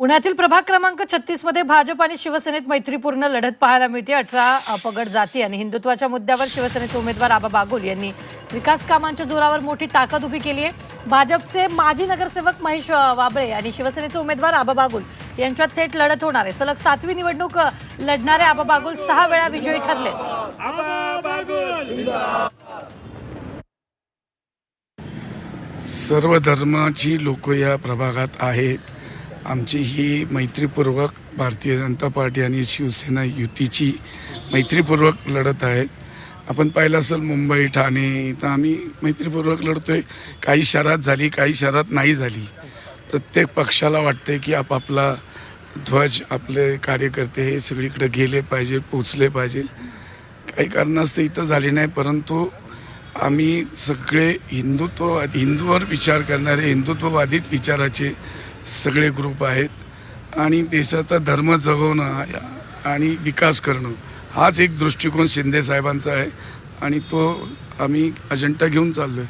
पुण्यातील प्रभाग क्रमांक 36 मध्ये भाजप आणि शिवसेनेत मैत्रीपूर्ण लढत पाहायला मिळते। 18 पगड जाती आणि हिंदुत्वाच्या मुद्द्यावर शिवसेनेचे उमेदवार आबा बागुल यांनी विकास कामांच्या जोरावर मोठी ताकद उभी केली आहे। भाजपचे माजी नगरसेवक महेश वाबळे आणि शिवसेनेचे उमेदवार आबा बागुल यांच्यात थेट लढत होणार आहे। सलग 7वी निवडणूक लढणारे आबा बागुल 6 वेळा विजयी ठरले। सर्व धर्माची लोक या प्रभागात आहेत। आमची ही मैत्रीपूर्वक भारतीय जनता पार्टी आणि शिवसेना युतीची मैत्रीपूर्वक लढत आहे। आपण पाहिलं असेल मुंबई ठाणे इथं आम्ही मैत्रीपूर्वक लढतोय। काही शहरात झाली, काही शहरात नाही झाली। प्रत्येक पक्षाला वाटते की आपापला ध्वज, आपले कार्यकर्ते हे सगळीकडे गेले पाहिजे, पोचले पाहिजे। काही कारणास्तव इथं झाली नाही, परंतु आम्ही सगळे हिंदूवर विचार करणारे, हिंदुत्ववादीत विचाराचे सगळे ग्रुप आहेत आणि देशाचा धर्म जगवणं आणि विकास करणं हाच एक दृष्टिकोन शिंदे साहेबांचा आहे आणि तो आम्ही अजेंडा घेऊन चाललोय।